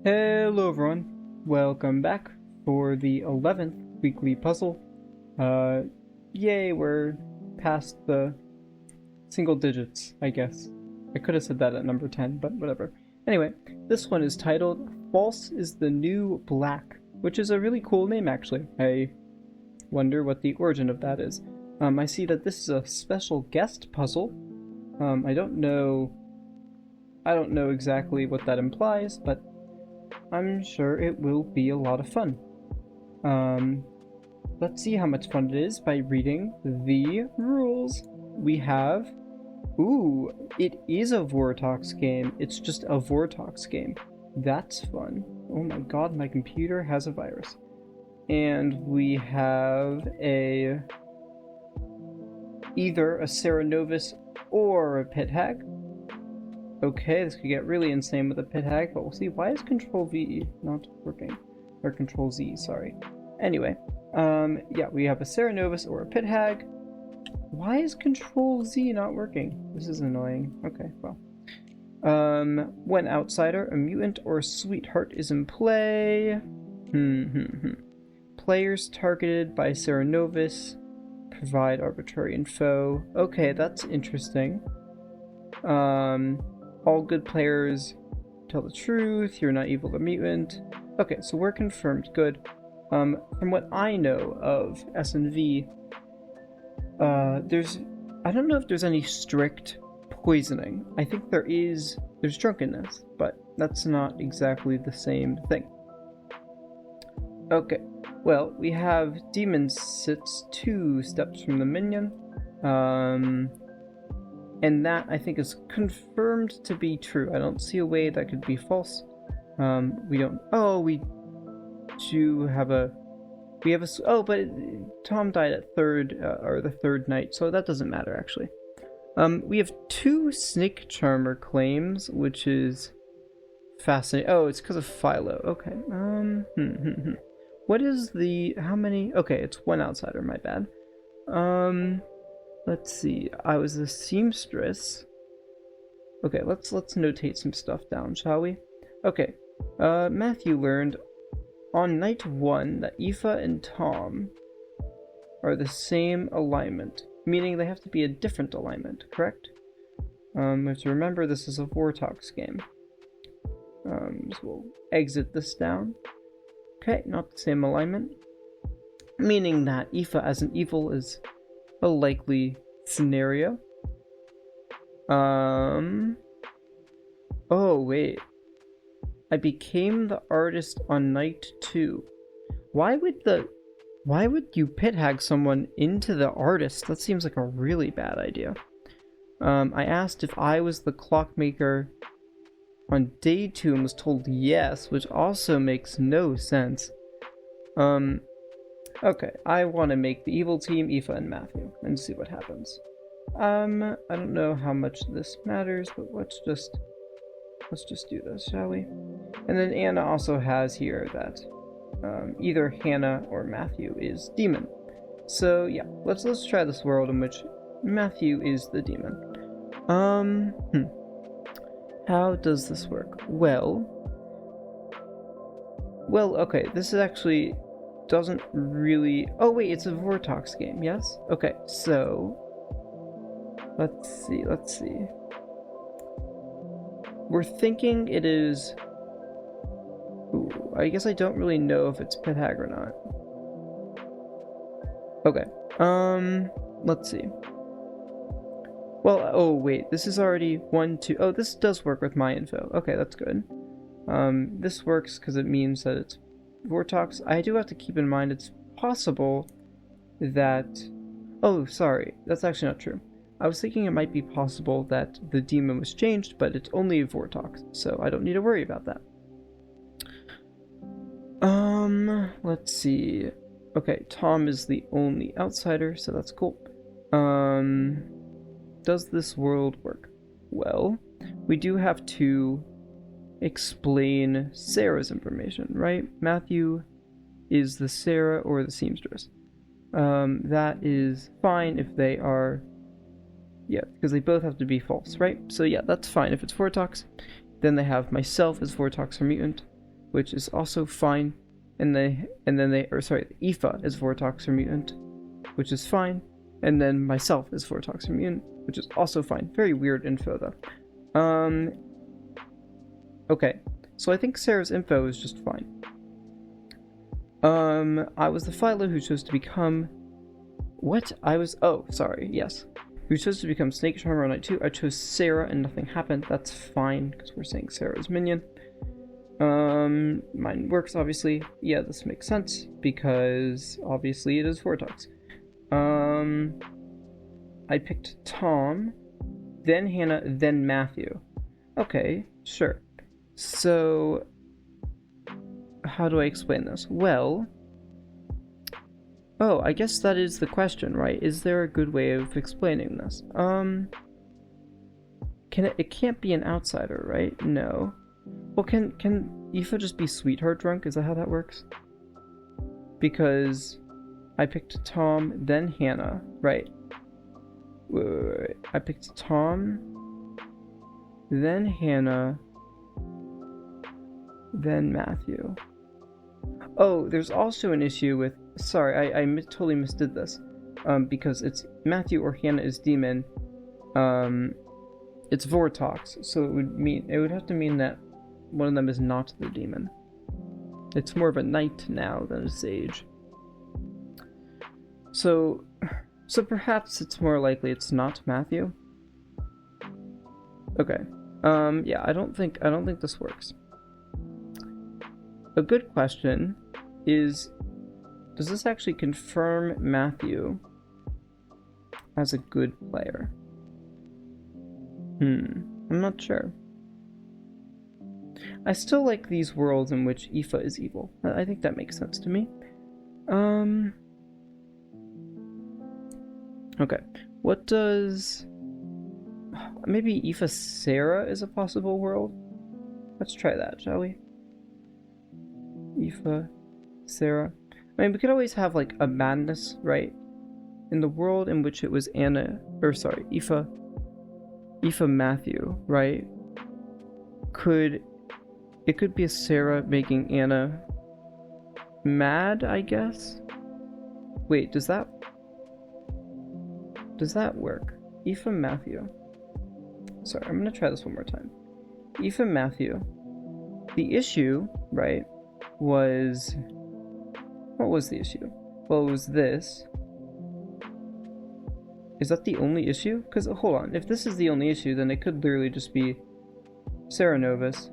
Hello everyone, welcome back for the 11th weekly puzzle. Yay, we're past the single digits, I guess. I could have said that at number 10, but whatever. Anyway, this one is titled False is the New Black, which is a really cool name actually. I wonder what the origin of that is. I see that this is a special guest puzzle. I don't know exactly what that implies, but I'm sure it will be a lot of fun. Let's see how much fun it is by reading the rules. We have... Ooh, it is a vortox game. It's just a vortox game. That's fun. Oh my god, my computer has a virus. And we have either a Ceranovis or a Pit Hag. Okay, this could get really insane with a Pit Hag, but we'll see. Why is Control V not working? Or Control Z, sorry. Anyway, yeah, we have a Ceranovis or a Pit Hag. Why is Control Z not working? This is annoying. Okay, well. When outsider, a mutant or a sweetheart is in play. Players targeted by Ceranovis provide arbitrary info. Okay, that's interesting. All good players tell the truth, you're not evil or mutant. Okay, so we're confirmed good. From what I know of S&V, I don't know if there's any strict poisoning. I think there's drunkenness, but that's not exactly the same thing. Okay, well, we have Demon sits 2 steps from the minion. And that, I think, is confirmed to be true. I don't see a way that could be false. We do have a... Oh, but Tom died at the third night, so that doesn't matter, actually. We have 2 Snake Charmer claims, which is fascinating. Oh, it's because of Philo. Okay. What is the... How many... Okay, it's 1 outsider, my bad. Let's see. I was a seamstress. Okay, let's notate some stuff down, shall we? Okay. Matthew learned on night 1 that Aoife and Tom are the same alignment, meaning they have to be a different alignment, correct? We have to remember this is a vortox game. So we'll exit this down. Okay, not the same alignment. Meaning that Aoife as an evil is a likely scenario. Oh wait. I became the artist on night 2. Why would you pit hag someone into the artist? That seems like a really bad idea. I asked if I was the clockmaker on day 2 and was told yes, which also makes no sense. Okay, I want to make the evil team Aoife and Matthew and see what happens. I don't know how much this matters, but let's just do this, shall we? And then Anna also has here that either Hannah or Matthew is demon. So yeah, let's try this world in which Matthew is the demon. How does this work? Well, okay, this is actually doesn't really... Oh wait, it's a vortox game, yes? Okay, so let's see. We're thinking it is... Ooh, I guess I don't really know if it's Pit Hag or not. Okay, let's see. Well, oh wait, this is already 1, 2... Oh, this does work with my info. Okay, that's good. This works because it means that it's vortox. I do have to keep in mind it's possible that... Oh, sorry, that's actually not true. I was thinking it might be possible that the demon was changed, but it's only a vortox, so I don't need to worry about that. Let's see. Okay, Tom is the only outsider, so that's cool. Does this world work? Well, we do have to explain Sarah's information, right? Matthew is the Sarah or the seamstress. That is fine if they are... Yeah, because they both have to be false, right? So yeah, that's fine if it's vortox. Then they have myself as vortox or mutant. which is also fine. And then Aoife is vortox or mutant, which is fine. And then myself is vortox or mutant, which is also fine. Very weird info though. Okay, so I think Sarah's info is just fine. I was the Philo who chose to become... What? Oh, sorry, yes. Who chose to become Snake Charmer on night 2. I chose Sarah and nothing happened. That's fine, because we're saying Sarah's minion. Mine works, obviously. Yeah, this makes sense, because obviously it is vortox. I picked Tom, then Hannah, then Matthew. Okay, sure. So, how do I explain this? Well, oh, I guess that is the question, right? Is there a good way of explaining this? It can't be an outsider, right? No. Well, can Aoife just be sweetheart drunk? Is that how that works? Because I picked Tom, then Hannah, right? Wait. I picked Tom, then Hannah, then Matthew. Oh, there's also an issue with... Sorry, I totally misdid this. Because it's Matthew or Hannah is demon. It's vortox, so it would have to mean that one of them is not the demon. It's more of a knight now than a sage. So perhaps it's more likely it's not Matthew. Okay. Yeah, I don't think this works. A good question is, does this actually confirm Matthew as a good player? I'm not sure. I still like these worlds in which Aoife is evil. I think that makes sense to me. Okay. What does... Maybe Aoife Sarah is a possible world? Let's try that, shall we? Aoife Sarah. I mean, we could always have, like, a madness, right? In the world in which it was Aoife Matthew, right? It could be a Sarah making Anna mad, I guess? Wait, does that work? Aoife Matthew. Sorry, I'm gonna try this one more time. Aoife Matthew. The issue, right, was... What was the issue? Well, it was this. Is that the only issue? Because, hold on, if this is the only issue, then it could literally just be Sarah Novus.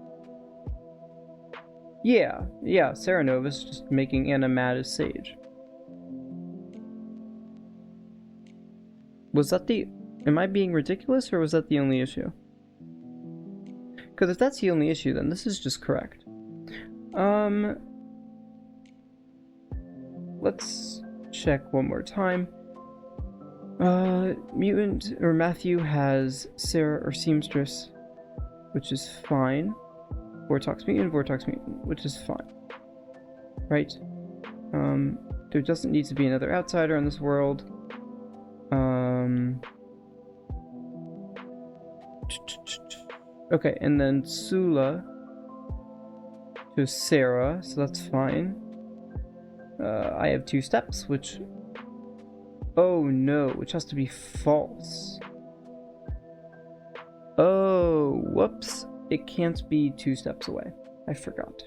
Yeah, Sarah Novus just making Anna mad as Sage. Was that the... Am I being ridiculous, or was that the only issue? Because if that's the only issue, then this is just correct. Let's check one more time. Mutant, or Matthew has Sarah or Seamstress, which is fine. vortox mutant, which is fine. Right? There doesn't need to be another outsider in this world. Okay, and then Sula to Sarah, so that's fine. I have 2 steps, which... Oh no, which has to be false. Oh, whoops. It can't be 2 steps away. I forgot.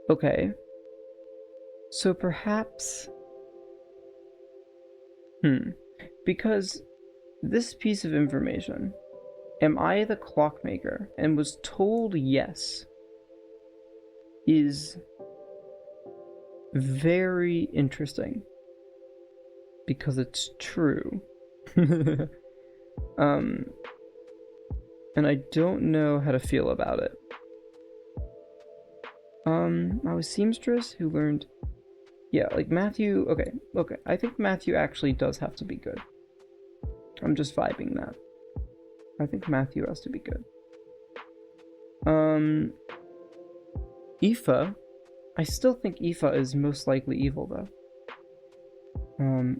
Okay. So perhaps... Because this piece of information, am I the clockmaker, and was told yes, is very interesting. Because it's true. And I don't know how to feel about it. I was Seamstress who learned... Yeah, like Matthew... Okay. I think Matthew actually does have to be good. I'm just vibing that. I think Matthew has to be good. Aoife... I still think Aoife is most likely evil, though.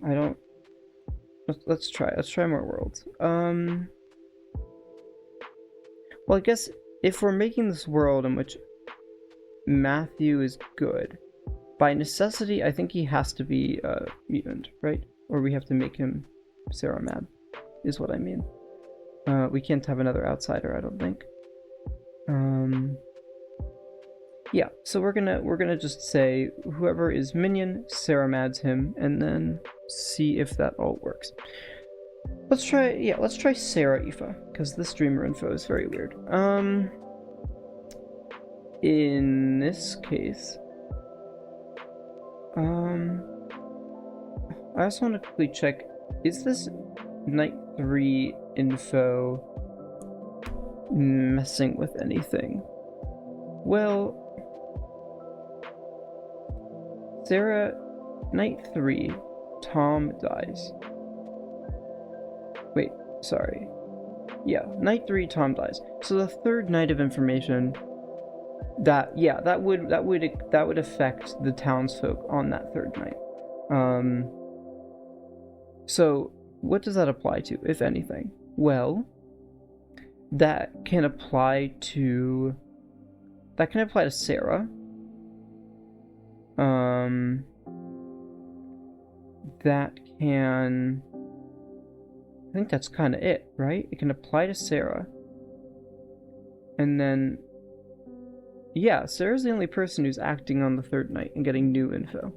I don't... Let's try more worlds. Well, I guess if we're making this world in which Matthew is good. By necessity, I think he has to be a mutant, right? Or we have to make him Sarah mad, is what I mean. We can't have another outsider, I don't think. Yeah, so we're gonna just say whoever is minion, Sarah mads him, and then see if that all works. Let's try Sarah Aoife, because the streamer info is very weird. In this case, I also want to quickly check, is this Night 3 info messing with anything? Well, Sarah, Night 3, Tom dies. Wait, sorry. Yeah, Night 3, Tom dies. So the third night of information, that would affect the townsfolk on that third night. So what does that apply to, if anything? Well, that can apply to Sarah. I think that's kind of it, right? It can apply to Sarah. And then, yeah, Sarah's the only person who's acting on the third night and getting new info.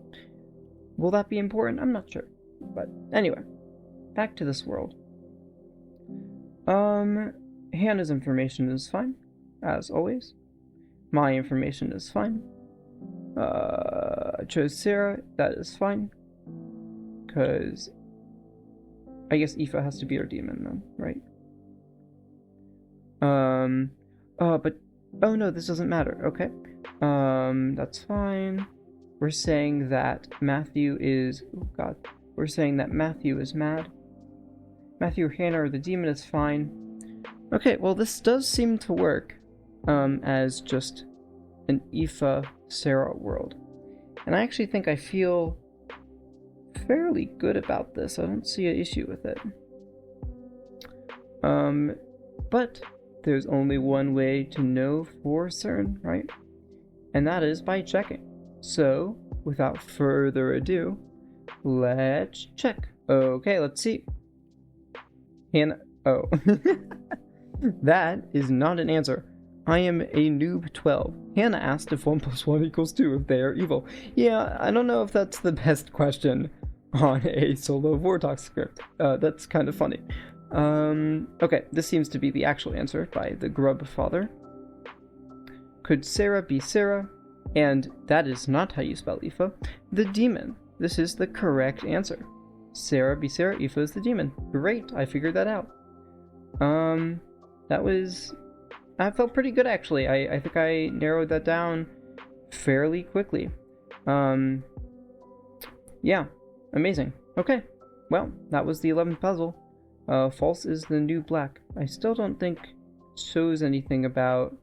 Will that be important? I'm not sure. But anyway, back to this world. Hannah's information is fine, as always. My information is fine. I chose Sarah, that is fine. Because I guess Aoife has to be our demon then, right? But oh no, this doesn't matter. Okay. That's fine. We're saying that Matthew is we're saying that Matthew is mad. Matthew or Hannah or the demon is fine. Okay, well this does seem to work as just an Aoife Sarah world. And I actually think I feel fairly good about this. I don't see an issue with it. But there's only one way to know for certain, right? And that is by checking. So, without further ado, let's check. Okay, let's see. Hannah. Oh. That is not an answer. I am a noob 12. Hannah asked if 1 + 1 = 2 if they are evil. Yeah, I don't know if that's the best question on a solo vortox script. That's kind of funny. Okay, this seems to be the actual answer by the Grub Father. Could Sarah be Sarah? And that is not how you spell Aoife. The demon. This is the correct answer. Sarah be Sarah, Aoife is the demon. Great, I figured that out. I felt pretty good actually. I think I narrowed that down fairly quickly. Yeah, amazing. Okay, well, that was the 11th puzzle. False is the new black. I still don't think shows anything about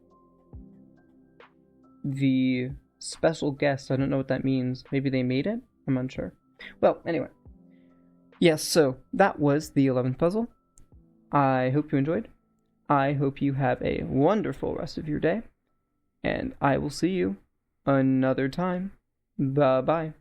the special guest. I don't know what that means. Maybe they made it? I'm unsure. Well, anyway. Yes, so that was the 11th puzzle. I hope you enjoyed. I hope you have a wonderful rest of your day. And I will see you another time. Bye-bye.